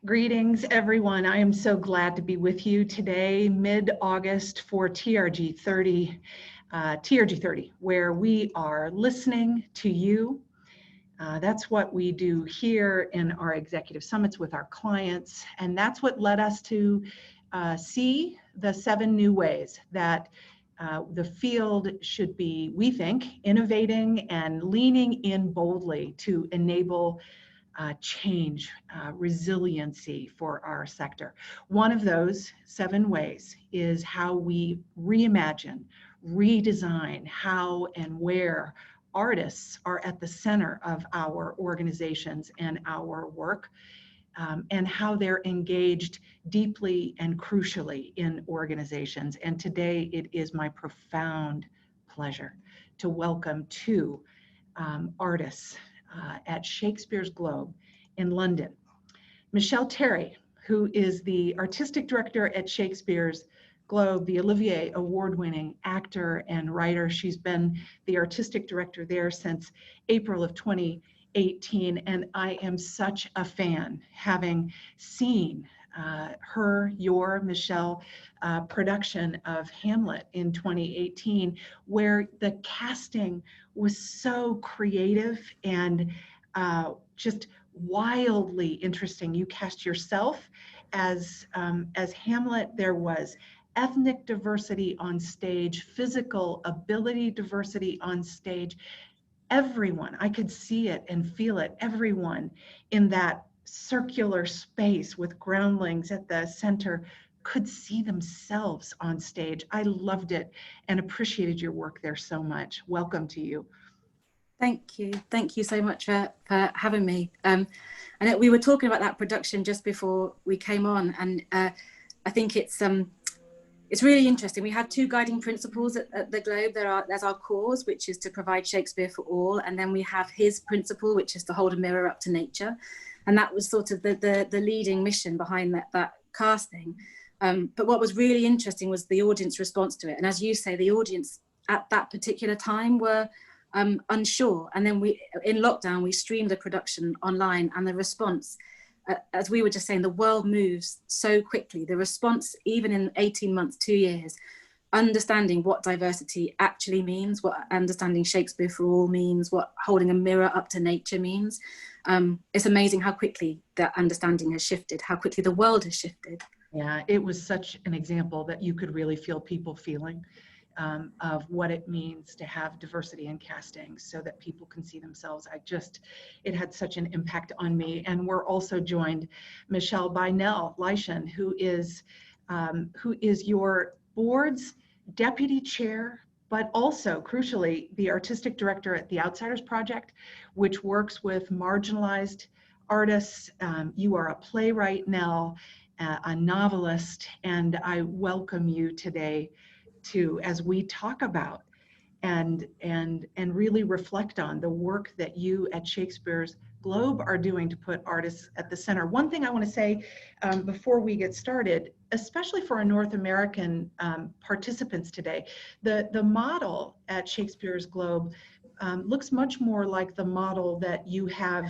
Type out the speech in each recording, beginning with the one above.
Greetings, everyone. I am so glad to be with you today, mid-August for TRG 30, where we are listening to you. That's what we do here in our executive summits with our clients, and that's what led us to see the 7 new ways that the field should be, we think, innovating and leaning in boldly to enable change, resiliency for our sector. One of those 7 ways is how we reimagine, redesign how and where artists are at the center of our organizations and our work, and how they're engaged deeply and crucially in organizations. And today it is my profound pleasure to welcome 2 artists at Shakespeare's Globe in London. Michelle Terry, who is the artistic director at Shakespeare's Globe, the Olivier award-winning actor and writer. She's been the artistic director there since April of 2018, and I am such a fan, having seen Michelle, production of Hamlet in 2018, where the casting was so creative and just wildly interesting. You cast yourself as Hamlet. There was ethnic diversity on stage, physical ability diversity on stage. Everyone, I could see it and feel it, everyone in that circular space with groundlings at the center could see themselves on stage. I loved it and appreciated your work there so much. Welcome to you. Thank you. Thank you so much for having me. And we were talking about that production just before we came on, and I think it's really interesting. We have 2 guiding principles at the Globe. There's our cause, which is to provide Shakespeare for all, and then we have his principle, which is to hold a mirror up to nature. And that was sort of the leading mission behind that casting. But what was really interesting was the audience response to it. And as you say, the audience at that particular time were unsure. And then in lockdown, we streamed the production online, and the response, as we were just saying, the world moves so quickly. The response, even in 18 months, 2 years, understanding what diversity actually means, what understanding Shakespeare for all means, what holding a mirror up to nature means. It's amazing how quickly that understanding has shifted, how quickly the world has shifted. Yeah, it was such an example that you could really feel people feeling of what it means to have diversity in casting so that people can see themselves. It had such an impact on me. And we're also joined, Michelle, by Nell Leyshon, who is your board's deputy chair, but also, crucially, the artistic director at the Outsiders Project, which works with marginalized artists. You are a playwright, Nell, a novelist, and I welcome you today as we talk about and really reflect on the work that you at Shakespeare's Globe are doing to put artists at the center. One thing I want to say before we get started, especially for our North American participants today, the model at Shakespeare's Globe looks much more like the model that you have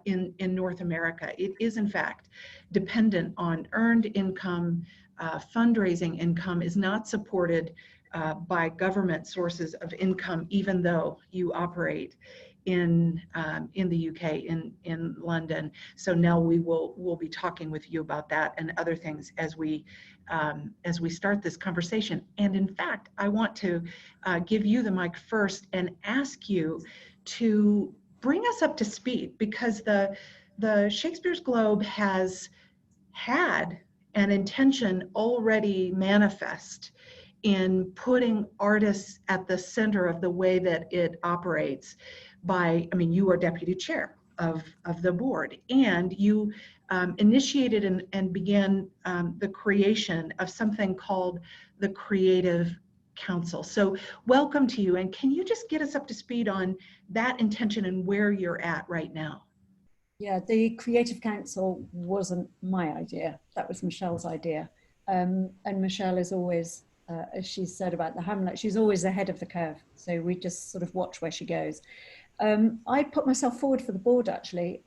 in North America. It is, in fact, dependent on earned income. Fundraising income is not supported by government sources of income, even though you operate in the UK, in London. So Nell, we'll be talking with you about that and other things as we start this conversation. And in fact, I want to give you the mic first and ask you to bring us up to speed, because the Shakespeare's Globe has had an intention already manifest in putting artists at the center of the way that it operates you are deputy chair of the board, and you initiated and began the creation of something called the Creative Council. So welcome to you, and can you just get us up to speed on that intention and where you're at right now? Yeah, the Creative Council wasn't my idea. That was Michelle's idea. And Michelle is always, as she said about the Hamlet, she's always ahead of the curve. So we just sort of watch where she goes. I put myself forward for the board, actually.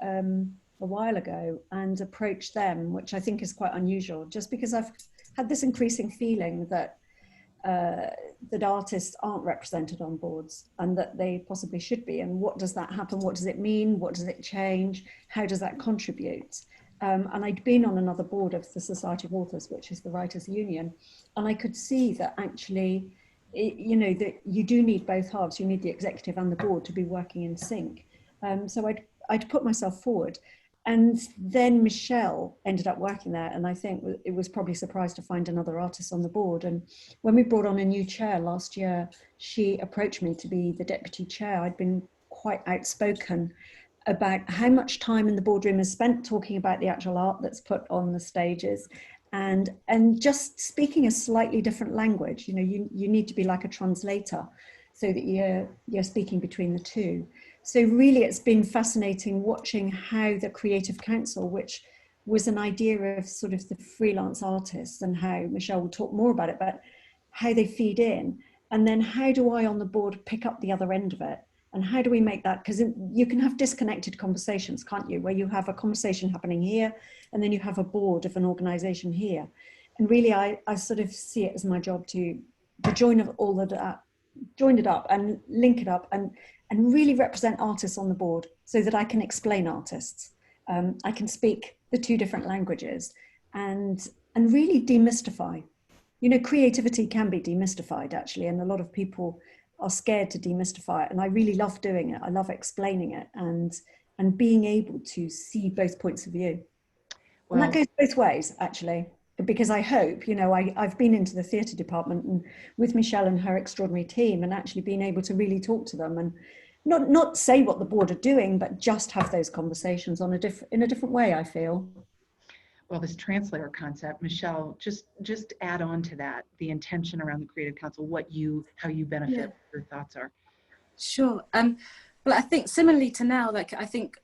a while ago and approached them, which I think is quite unusual, just because I've had this increasing feeling that that artists aren't represented on boards and that they possibly should be. And what does that happen? What does it mean? What does it change? How does that contribute? And I'd been on another board of the Society of Authors, which is the Writers' Union, and I could see that actually, you know, that you do need both halves. You need the executive and the board to be working in sync. So I'd put myself forward. And then Michelle ended up working there, and I think it was probably surprised to find another artist on the board. And when we brought on a new chair last year, she approached me to be the deputy chair. I'd been quite outspoken about how much time in the boardroom is spent talking about the actual art that's put on the stages, and just speaking a slightly different language. You know, you need to be like a translator so that you're speaking between the two. So really, it's been fascinating watching how the Creative Council, which was an idea of sort of the freelance artists, and how Michelle will talk more about it, but how they feed in. And then how do I on the board pick up the other end of it? And how do we make that? Because you can have disconnected conversations, can't you? Where you have a conversation happening here, and then you have a board of an organization here. And really, I sort of see it as my job to join it up and link it up and really represent artists on the board so that I can explain artists. I can speak the two different languages and really demystify. You know, creativity can be demystified actually, and a lot of people are scared to demystify it. And I really love doing it. I love explaining it and being able to see both points of view. Well, and that goes both ways actually, because I hope, you know, I've been into the theatre department and with Michelle and her extraordinary team, and actually being able to really talk to them and not say what the board are doing, but just have those conversations in a different way, I feel. Well, this translator concept, Michelle, just add on to that, the intention around the Creative Council, how you benefit, what your thoughts are. Sure. Well, I think similarly to now, like I think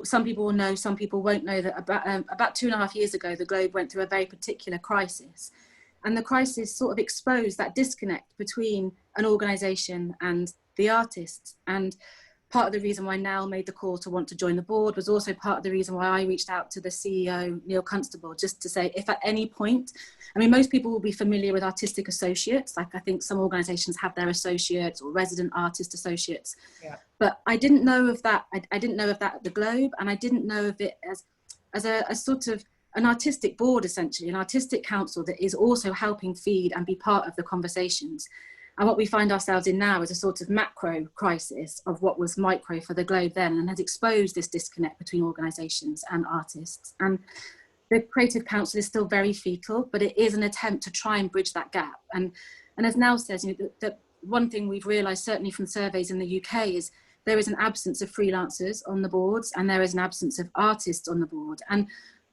some people will know, some people won't know that about 2.5 years ago, the Globe went through a very particular crisis, and the crisis sort of exposed that disconnect between an organisation and the artists. And part of the reason why Nell made the call to want to join the board was also part of the reason why I reached out to the CEO, Neil Constable, just to say, if at any point, I mean, most people will be familiar with artistic associates. Like I think some organizations have their associates or resident artist associates, but I didn't know of that. I didn't know of that at the Globe, and I didn't know of it as a sort of an artistic board, essentially, an artistic council that is also helping feed and be part of the conversations. And what we find ourselves in now is a sort of macro crisis of what was micro for the Globe then, and has exposed this disconnect between organisations and artists. And the Creative Council is still very fetal, but it is an attempt to try and bridge that gap. And as Nell says, you know, the one thing we've realised, certainly from surveys in the UK, is there is an absence of freelancers on the boards, and there is an absence of artists on the board. And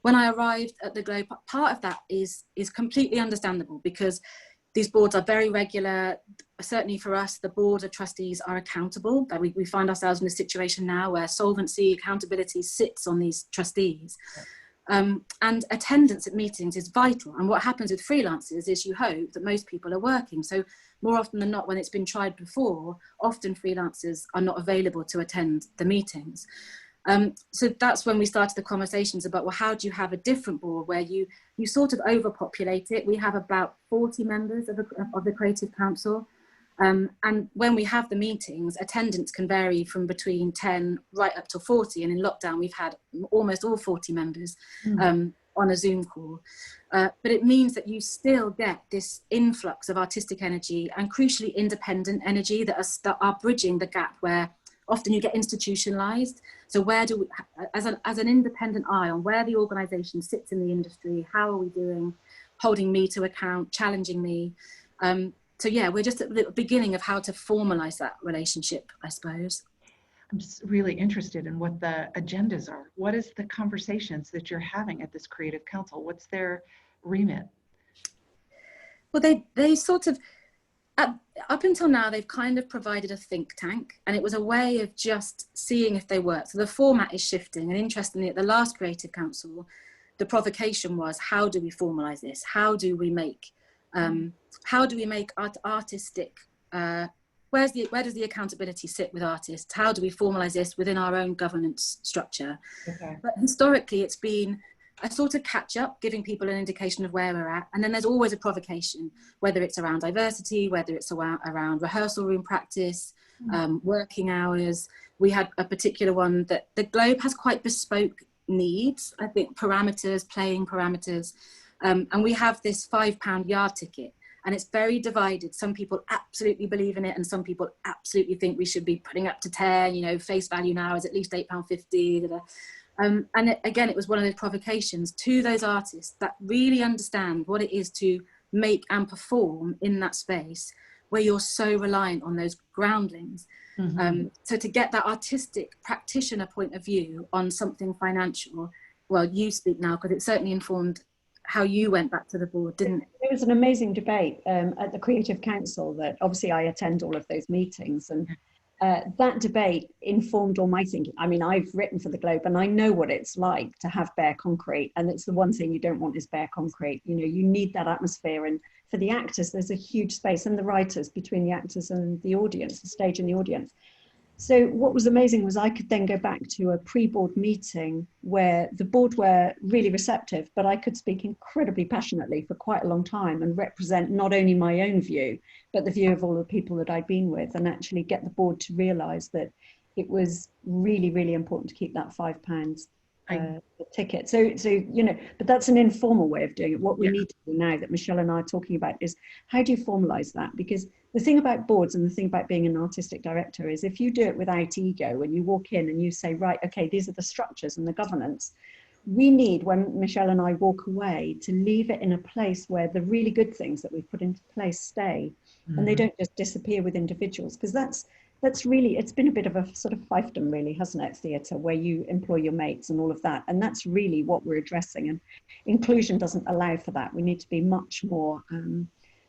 when I arrived at the Globe, part of that is completely understandable, because these boards are very regular. Certainly for us, the board of trustees are accountable. But we find ourselves in a situation now where solvency, accountability sits on these trustees. And attendance at meetings is vital. And what happens with freelancers is you hope that most people are working. So more often than not, when it's been tried before, often freelancers are not available to attend the meetings. So that's when we started the conversations about, well, how do you have a different board where you sort of overpopulate it? We have about 40 members of the Creative Council. And when we have the meetings, attendance can vary from between 10 right up to 40. And in lockdown, we've had almost all 40 members on a Zoom call. But it means that you still get this influx of artistic energy and crucially independent energy that are bridging the gap where often you get institutionalized. So where do we, as an independent eye on where the organization sits in the industry, how are we doing, holding me to account, challenging me. So yeah, we're just at the beginning of how to formalize that relationship, I suppose. I'm just really interested in what the agendas are. What is the conversations that you're having at this Creative Council? What's their remit? Well, they sort of, up until now, they've kind of provided a think tank, and it was a way of just seeing if they work. So the format is shifting, and interestingly, at the last Creative Council, the provocation was, how do we formalize this? How do we make artistic where does the accountability sit with artists? How do we formalize this within our own governance structure? Okay. But historically, it's been a sort of catch up, giving people an indication of where we're at. And then there's always a provocation, whether it's around diversity, whether it's around rehearsal room practice, working hours. We had a particular one that the Globe has quite bespoke needs, I think, parameters, playing parameters. And we have this £5 yard ticket. And it's very divided. Some people absolutely believe in it, and some people absolutely think we should be putting up to 10, you know, face value now is at least £8.50. And again, it was one of those provocations to those artists that really understand what it is to make and perform in that space where you're so reliant on those groundlings. So to get that artistic practitioner point of view on something financial, well, you speak now, because it certainly informed how you went back to the board, didn't it? It was an amazing debate at the Creative Council that obviously I attend all of those meetings, and that debate informed all my thinking. I mean, I've written for the Globe and I know what it's like to have bare concrete, and it's the one thing you don't want is bare concrete. You know, you need that atmosphere, and for the actors there's a huge space, and the writers, between the actors and the audience, the stage and the audience. So what was amazing was I could then go back to a pre-board meeting where the board were really receptive, but I could speak incredibly passionately for quite a long time and represent not only my own view, but the view of all the people that I'd been with, and actually get the board to realise that it was really, really important to keep that £5 ticket. So, you know, but that's an informal way of doing it. What we need to do now that Michelle and I are talking about is how do you formalise that? Because the thing about boards and the thing about being an artistic director is if you do it without ego and you walk in and you say, right, okay, these are the structures and the governance, we need, when Michelle and I walk away, to leave it in a place where the really good things that we've put into place stay and they don't just disappear with individuals, because that's really, it's been a bit of a sort of fiefdom really, hasn't it, theatre, where you employ your mates and all of that, and that's really what we're addressing, and inclusion doesn't allow for that. We need to be much more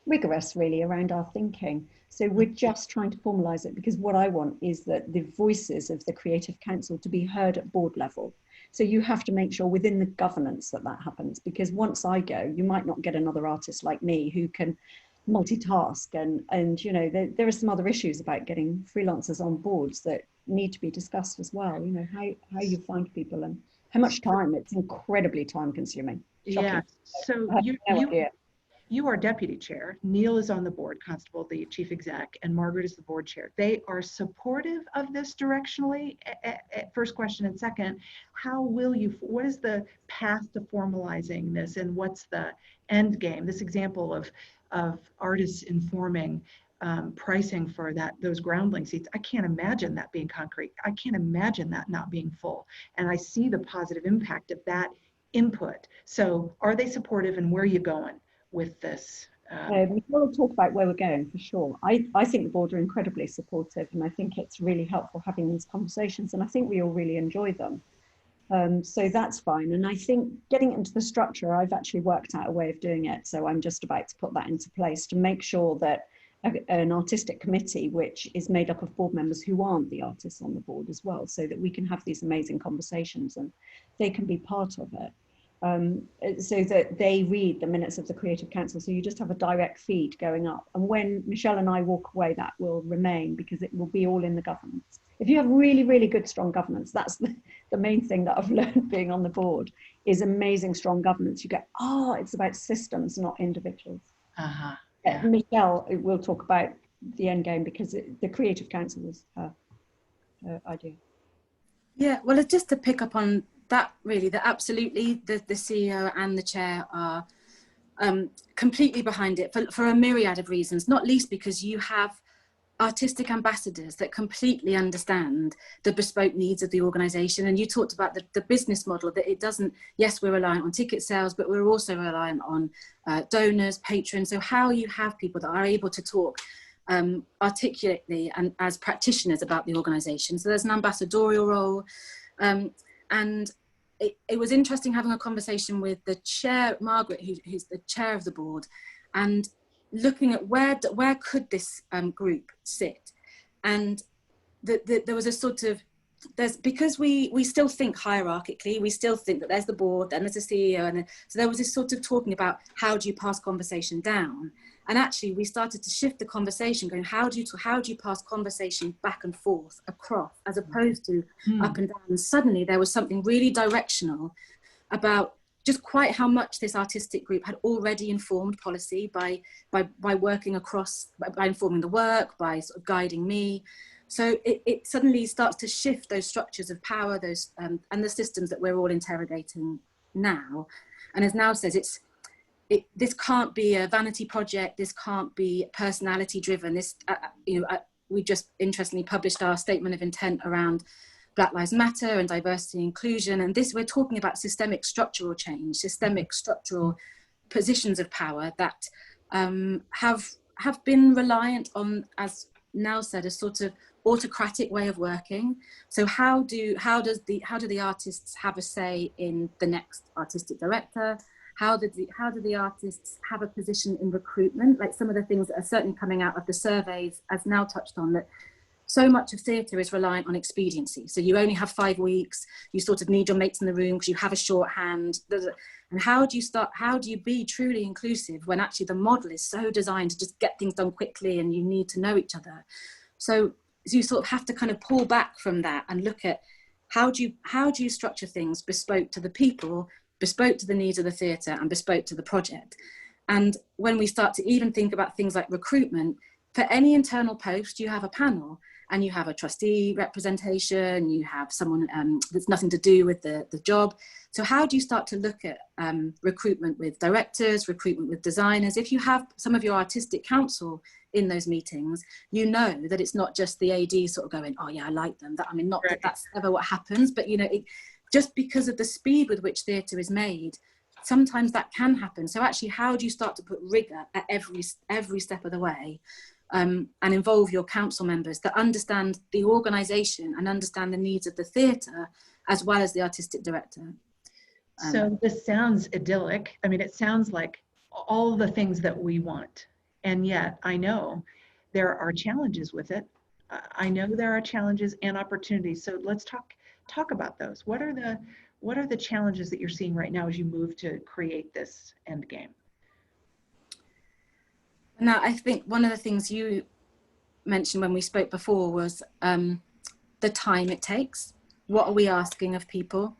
rigorous really around our thinking. So we're just trying to formalise it, because what I want is that the voices of the Creative Council to be heard at board level. So you have to make sure within the governance that that happens, because once I go, you might not get another artist like me who can multitask, and you know, there are some other issues about getting freelancers on boards that need to be discussed as well. You know, how you find people and how much time. It's incredibly time consuming. Shocking. Yeah, so you are deputy chair, Neil is on the board, Constable, the chief exec, and Margaret is the board chair. They are supportive of this directionally, at first question, and second, how will you, what is the path to formalizing this, and what's the end game? This example of artists informing pricing for those groundling seats, I can't imagine that being concrete. I can't imagine that not being full. And I see the positive impact of that input. So are they supportive, and where are you going with this? We'll talk about where we're going for sure. I think the board are incredibly supportive, and I think it's really helpful having these conversations, and I think we all really enjoy them. So that's fine. And I think getting into the structure, I've actually worked out a way of doing it. So I'm just about to put that into place to make sure that an artistic committee, which is made up of board members who aren't the artists on the board as well, so that we can have these amazing conversations and they can be part of it. So that they read the minutes of the Creative Council. So you just have a direct feed going up. And when Michelle and I walk away, that will remain, because it will be all in the governance. If you have really, really good, strong governance, that's the main thing that I've learned being on the board, is amazing, strong governance. You go, it's about systems, not individuals. Yeah. Michelle will talk about the end game, because the Creative Council was her idea. Yeah, well, it's just to pick up on that really, that absolutely the CEO and the chair are completely behind it for a myriad of reasons, not least because you have artistic ambassadors that completely understand the bespoke needs of the organisation. And you talked about the business model, that it doesn't, yes, we're reliant on ticket sales, but we're also reliant on donors, patrons. So how you have people that are able to talk articulately and as practitioners about the organisation. So there's an ambassadorial role. And it was interesting having a conversation with the chair, Margaret, who's the chair of the board, and looking at where could this group sit. And there was a sort of because we still think hierarchically, we still think that there's the board, then there's a CEO, and so there was this sort of talking about how do you pass conversation down, and actually we started to shift the conversation, going how do you pass conversation back and forth across, as opposed to up and down. And suddenly there was something really directional about just quite how much this artistic group had already informed policy by working across, by informing the work, by sort of guiding me. So it suddenly starts to shift those structures of power, those and the systems that we're all interrogating now. And as Nell says, this can't be a vanity project. This can't be personality driven. This, we just interestingly published our statement of intent around Black Lives Matter and diversity and inclusion. And this, we're talking about systemic structural change, systemic structural positions of power that have been reliant on, as Nell said, a sort of autocratic way of working. So how do the artists have a say in the next artistic director? How do the artists have a position in recruitment? Like some of the things that are certainly coming out of the surveys, as Nell touched on, that so much of theatre is reliant on expediency. So you only have 5 weeks, you sort of need your mates in the room because you have a shorthand. And how do you be truly inclusive when actually the model is so designed to just get things done quickly and you need to know each other? So you sort of have to kind of pull back from that and look at how do you structure things bespoke to the people, bespoke to the needs of the theatre, and bespoke to the project. And when we start to even think about things like recruitment, for any internal post, you have a panel and you have a trustee representation, you have someone that's nothing to do with the job. So how do you start to look at recruitment with directors, recruitment with designers? If you have some of your artistic council in those meetings, you know that it's not just the AD sort of going, oh yeah, I like them. That, I mean, not that that's ever what happens, but you know, just because of the speed with which theatre is made, sometimes that can happen. So actually, how do you start to put rigor at every step of the way, and involve your council members that understand the organisation and understand the needs of the theatre as well as the artistic director? So this sounds idyllic. I mean, it sounds like all the things that we want. And yet I know there are challenges with it. I know there are challenges and opportunities. So let's talk about those. What are the challenges that you're seeing right now as you move to create this end game? Now, I think one of the things you mentioned when we spoke before was the time it takes. What are we asking of people?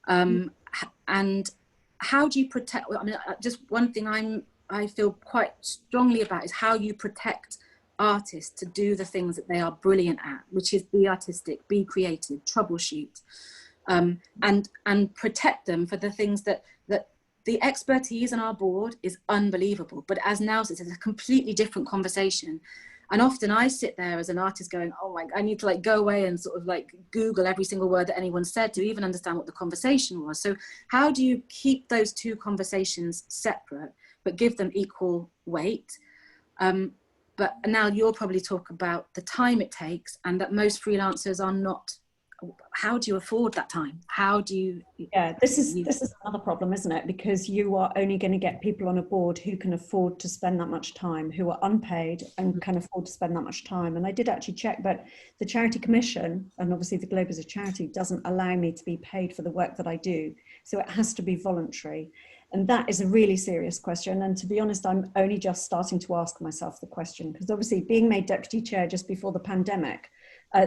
And how do you protect? I mean, just one thing I feel quite strongly about is how you protect artists to do the things that they are brilliant at, which is be artistic, be creative, troubleshoot, and protect them for the things that the expertise on our board is unbelievable. But as Nell says, it's a completely different conversation. And often I sit there as an artist going, oh my, I need to like go away and sort of like Google every single word that anyone said to even understand what the conversation was. So how do you keep those two conversations separate, but give them equal weight? But now you'll probably talk about the time it takes, and that most freelancers are not. How do you afford that time? How do you? Yeah, this is another problem, isn't it? Because you are only going to get people on a board who can afford to spend that much time, who are unpaid and can afford to spend that much time. And I did actually check, but the Charity Commission, and obviously the Globe is a charity, doesn't allow me to be paid for the work that I do. So it has to be voluntary. And that is a really serious question. And to be honest, I'm only just starting to ask myself the question, because obviously being made deputy chair just before the pandemic,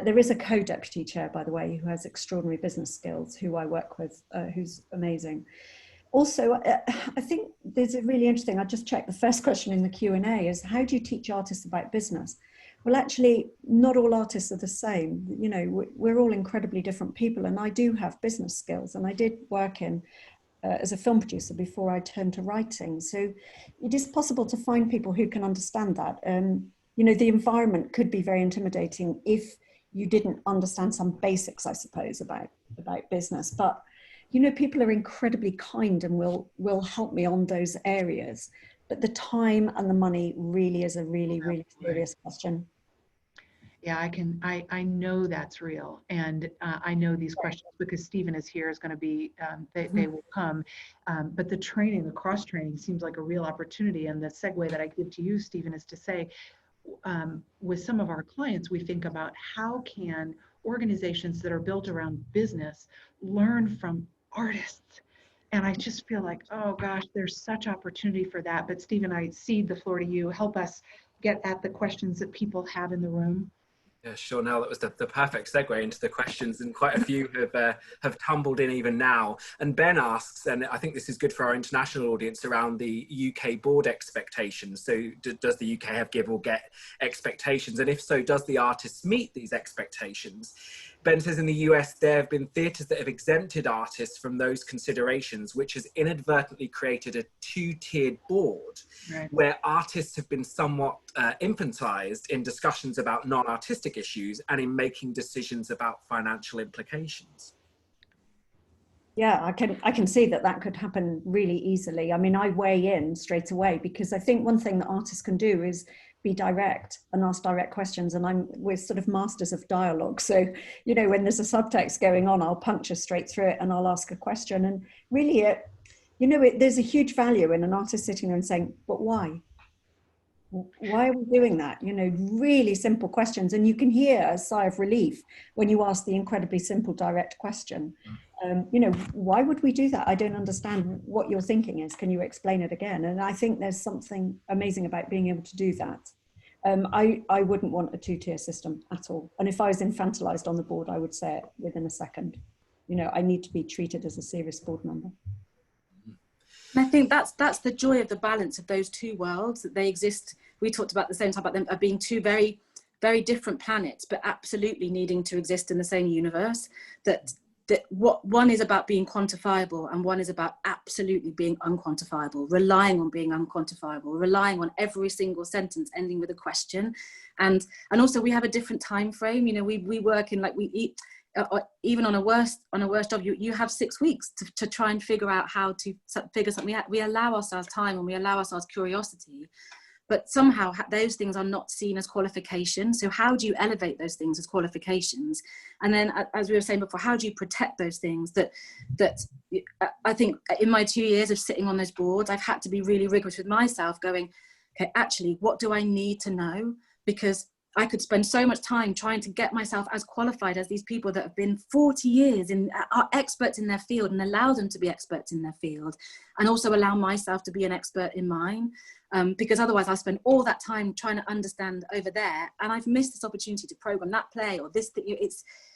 there is a co-deputy chair, by the way, who has extraordinary business skills, who I work with, who's amazing. Also, I think there's a really interesting, I just checked the first question in the Q&A is, how do you teach artists about business? Well, actually, not all artists are the same. You know, we're all incredibly different people, and I do have business skills, and I did work in as a film producer before I turned to writing. So it is possible to find people who can understand that. You know, the environment could be very intimidating if you didn't understand some basics, I suppose, about business. But, you know, people are incredibly kind and will help me on those areas. But the time and the money really is a really serious question. Yeah, I know that's real. And I know these questions because Stephen is here, is going to be, they will come. But the training, the cross training seems like a real opportunity. And the segue that I give to you, Stephen, is to say, with some of our clients, we think about how can organizations that are built around business learn from artists. And I just feel like, oh gosh, there's such opportunity for that. But Stephen, I cede the floor to you. Help us get at the questions that people have in the room. Yeah, sure. Now that was the perfect segue into the questions, and quite a few have tumbled in even now. And Ben asks, and I think this is good for our international audience, around the UK board expectations. So does the UK have give or get expectations? And if so, does the artists meet these expectations? Ben says in the US, there have been theatres that have exempted artists from those considerations, which has inadvertently created a two-tiered board, right, where artists have been somewhat infantized in discussions about non-artistic issues and in making decisions about financial implications. Yeah, I can see that could happen really easily. I mean, I weigh in straight away because I think one thing that artists can do is be direct and ask direct questions. And we're sort of masters of dialogue. So, you know, when there's a subtext going on, I'll puncture straight through it and I'll ask a question. And really, there's a huge value in an artist sitting there and saying, but why? Why are we doing that? You know, really simple questions. And you can hear a sigh of relief when you ask the incredibly simple, direct question. You know, why would we do that? I don't understand what your thinking is. Can you explain it again? And I think there's something amazing about being able to do that. I wouldn't want a two-tier system at all. And if I was infantilized on the board, I would say it within a second. You know, I need to be treated as a serious board member. And I think that's the joy of the balance of those two worlds, that they exist. We talked about at the same time about them being two very, very different planets, but absolutely needing to exist in the same universe. That what one is about being quantifiable and one is about absolutely being unquantifiable, relying on being unquantifiable, relying on every single sentence ending with a question. And also we have a different time frame. You know, we work in, like, we eat, even on a worse job, you have 6 weeks to try and figure out how to figure something out. We allow ourselves time and we allow ourselves curiosity, but somehow those things are not seen as qualifications. So how do you elevate those things as qualifications? And then, as we were saying before, how do you protect those things that I think in my 2 years of sitting on those boards, I've had to be really rigorous with myself, going, okay, actually, what do I need to know? Because I could spend so much time trying to get myself as qualified as these people that have been 40 years are experts in their field, and allow them to be experts in their field, and also allow myself to be an expert in mine. Because otherwise I spend all that time trying to understand over there, and I've missed this opportunity to program that play or this thing.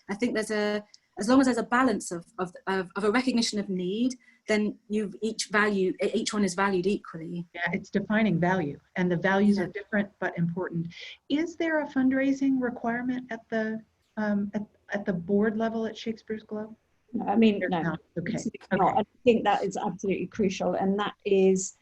I think as long as there's a balance of a recognition of need, then each one is valued equally. Yeah, it's defining value, and the values are different but important. Is there a fundraising requirement at the board level at Shakespeare's Globe? No, I mean, no. Not. Okay. Not. I think that is absolutely crucial, and that is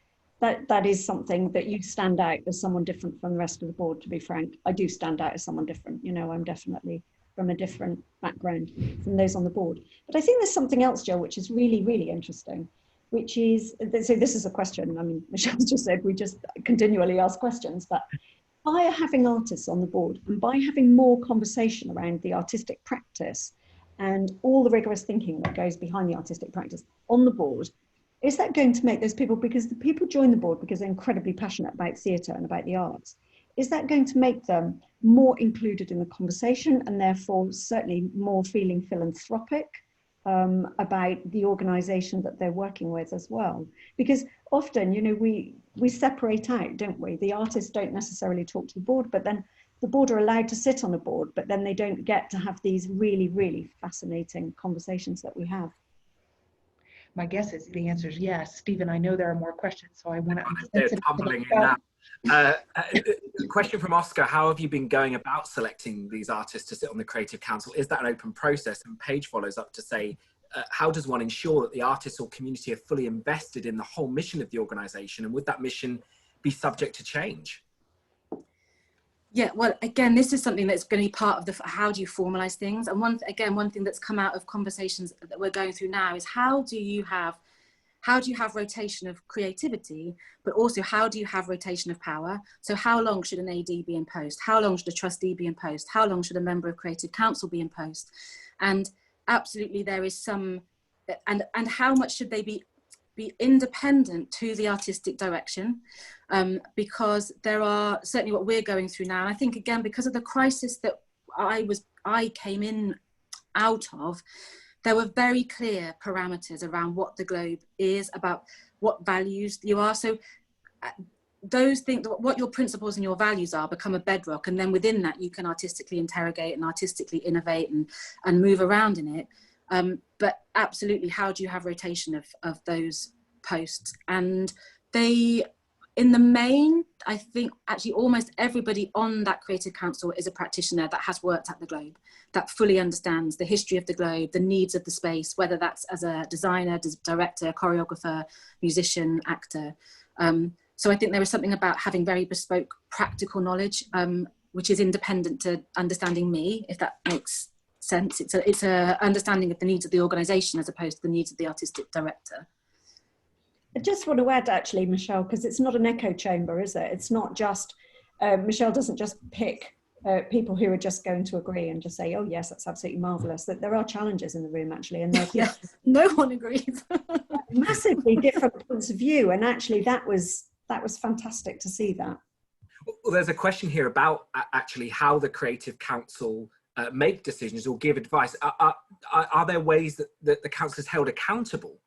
something that you stand out as someone different from the rest of the board. To be frank, I do stand out as someone different. You know, I'm definitely from a different background from those on the board. But I think there's something else, Joe, which is really, really interesting, which is, so this is a question. I mean, Michelle's just said we just continually ask questions, but by having artists on the board and by having more conversation around the artistic practice and all the rigorous thinking that goes behind the artistic practice on the board, is that going to make those people, because the people join the board because they're incredibly passionate about theatre and about the arts, is that going to make them more included in the conversation and therefore certainly more feeling philanthropic about the organisation that they're working with as well? Because often, you know, we separate out, don't we? The artists don't necessarily talk to the board, but then the board are allowed to sit on a board, but then they don't get to have these really, really fascinating conversations that we have. My guess is the answer is yes. Stephen, I know there are more questions, so I want to. They're tumbling in now. Question from Oscar: how have you been going about selecting these artists to sit on the Creative Council? Is that an open process? And Paige follows up to say, how does one ensure that the artists or community are fully invested in the whole mission of the organisation? And would that mission be subject to change? Yeah, well, again, this is something that's going to be part of the, how do you formalise things? And one thing that's come out of conversations that we're going through now is how do you have rotation of creativity, but also how do you have rotation of power? So how long should an AD be in post? How long should a trustee be in post? How long should a member of Creative Council be in post? And absolutely there is some, and how much should they be independent to the artistic direction? Because there are certainly what we're going through now. And I think, again, because of the crisis that I was I came in out of, there were very clear parameters around what the Globe is, about what values you are. So those things, what your principles and your values are, become a bedrock, and then within that you can artistically interrogate and artistically innovate and move around in it. But absolutely, how do you have rotation of those posts? And they, in the main, I think actually almost everybody on that Creative Council is a practitioner that has worked at the Globe, that fully understands the history of the Globe, the needs of the space, whether that's as a designer, director, choreographer, musician, actor. So I think there is something about having very bespoke practical knowledge, which is independent to understanding me, if that makes sense. It's a understanding of the needs of the organisation as opposed to the needs of the artistic director. I just want to add, actually, Michelle, because it's not an echo chamber, is it? It's not just, Michelle doesn't just pick people who are just going to agree and just say, oh yes, that's absolutely marvellous. That there are challenges in the room, actually, and yes, no one agrees. massively different points of view, and actually that was fantastic to see that. Well, there's a question here about actually how the Creative Council make decisions or give advice. Are there ways that the council is held accountable?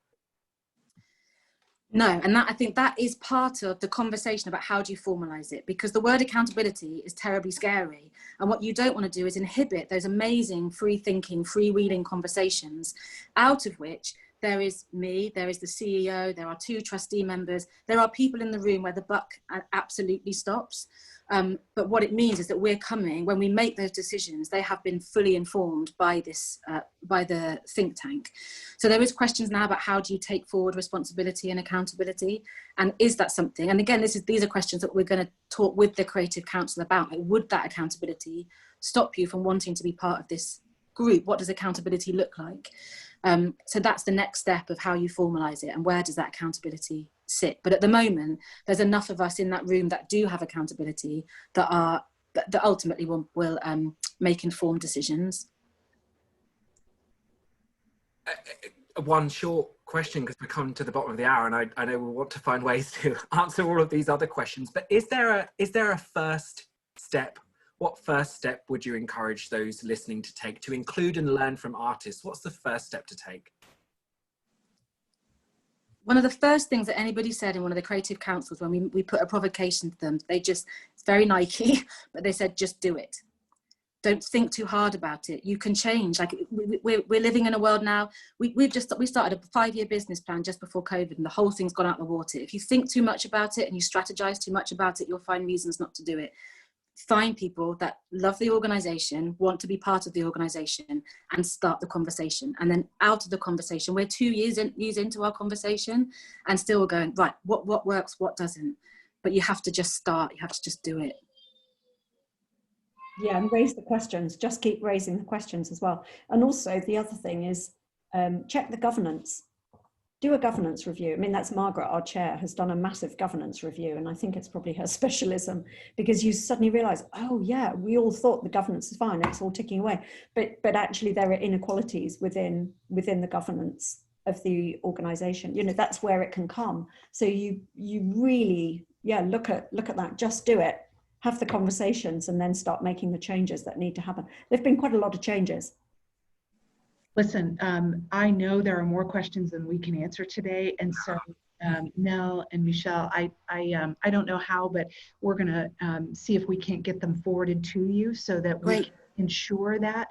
No, and that, I think that is part of the conversation about how do you formalise it, because the word accountability is terribly scary, and what you don't want to do is inhibit those amazing free-thinking, freewheeling conversations, out of which there is me, there is the CEO, there are 2 trustee members, there are people in the room where the buck absolutely stops. But what it means is that we're coming, when we make those decisions, they have been fully informed by this, by the think tank. So there is questions now about how do you take forward responsibility and accountability, and is that something? And again, these are questions that we're going to talk with the Creative Council about. Like, would that accountability stop you from wanting to be part of this group? What does accountability look like? So that's the next step of how you formalise it, and where does that accountability sit. But at the moment, there's enough of us in that room that do have accountability that ultimately will make informed decisions. One short question, because we're coming to the bottom of the hour, and I know we'll want to find ways to answer all of these other questions, but is there a first step? What first step would you encourage those listening to take to include and learn from artists? What's the first step to take? One of the first things that anybody said in one of the Creative Councils when we put a provocation to them, it's very Nike, but they said, just do it. Don't think too hard about it. You can change. Like, we're living in a world now. We started a 5-year business plan just before COVID, and the whole thing's gone out the water. If you think too much about it and you strategize too much about it, you'll find reasons not to do it. Find people that love the organisation, want to be part of the organisation, and start the conversation. And then out of the conversation, we're 2 years into our conversation, and still we're going, right, what works, what doesn't. But you have to just start. You have to just do it. Yeah, and raise the questions. Just keep raising the questions as well. And also the other thing is check the governance. Do a governance review. I mean, that's Margaret, our chair, has done a massive governance review, and I think it's probably her specialism, because you suddenly realise, oh yeah, we all thought the governance is fine, it's all ticking away, but actually there are inequalities within the governance of the organisation. You know, that's where it can come. So you really, yeah, look at that. Just do it. Have the conversations, and then start making the changes that need to happen. There've been quite a lot of changes. Listen, I know there are more questions than we can answer today, and so Nell and Michelle, I don't know how, but we're going to see if we can't get them forwarded to you so that we can ensure that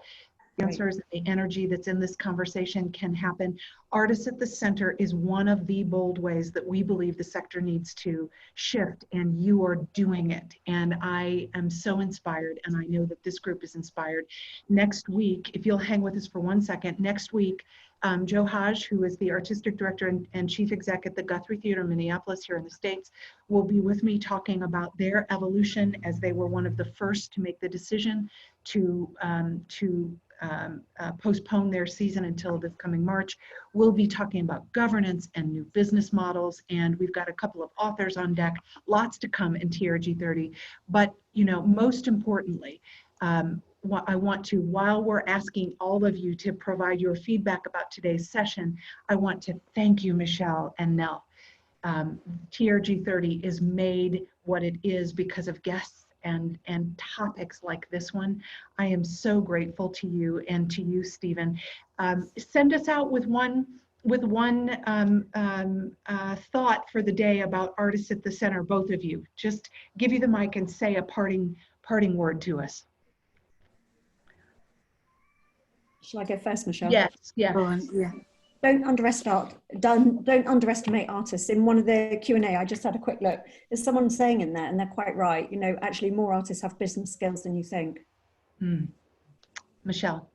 the answers and the energy that's in this conversation can happen. Artists at the Center is one of the bold ways that we believe the sector needs to shift, and you are doing it. And I am so inspired, and I know that this group is inspired. Next week, if you'll hang with us for 1 second, next week, Joe Hodge, who is the artistic director and chief exec at the Guthrie Theater in Minneapolis here in the States, will be with me talking about their evolution, as they were one of the first to make the decision to postpone their season until this coming March. We'll be talking about governance and new business models, and we've got a couple of authors on deck, lots to come in TRG 30. But, you know, most importantly, I want to, while we're asking all of you to provide your feedback about today's session, I want to thank you, Michelle and Nell. TRG 30 is made what it is because of guests and topics like this one. I am so grateful to you, and to you, Stephen. Send us out with one thought for the day about artists at the center, both of you. Just give you the mic and say a parting word to us. Shall I go first, Michelle? Yes, yeah. Go on, yeah. Don't underestimate artists. In one of the Q&A, I just had a quick look. There's someone saying in there, and they're quite right, you know, actually more artists have business skills than you think. Michelle.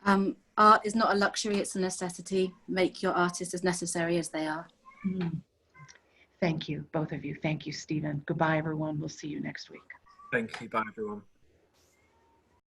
Art is not a luxury, it's a necessity. Make your artists as necessary as they are. Thank you, both of you. Thank you, Stephen. Goodbye, everyone. We'll see you next week. Thank you. Bye, everyone.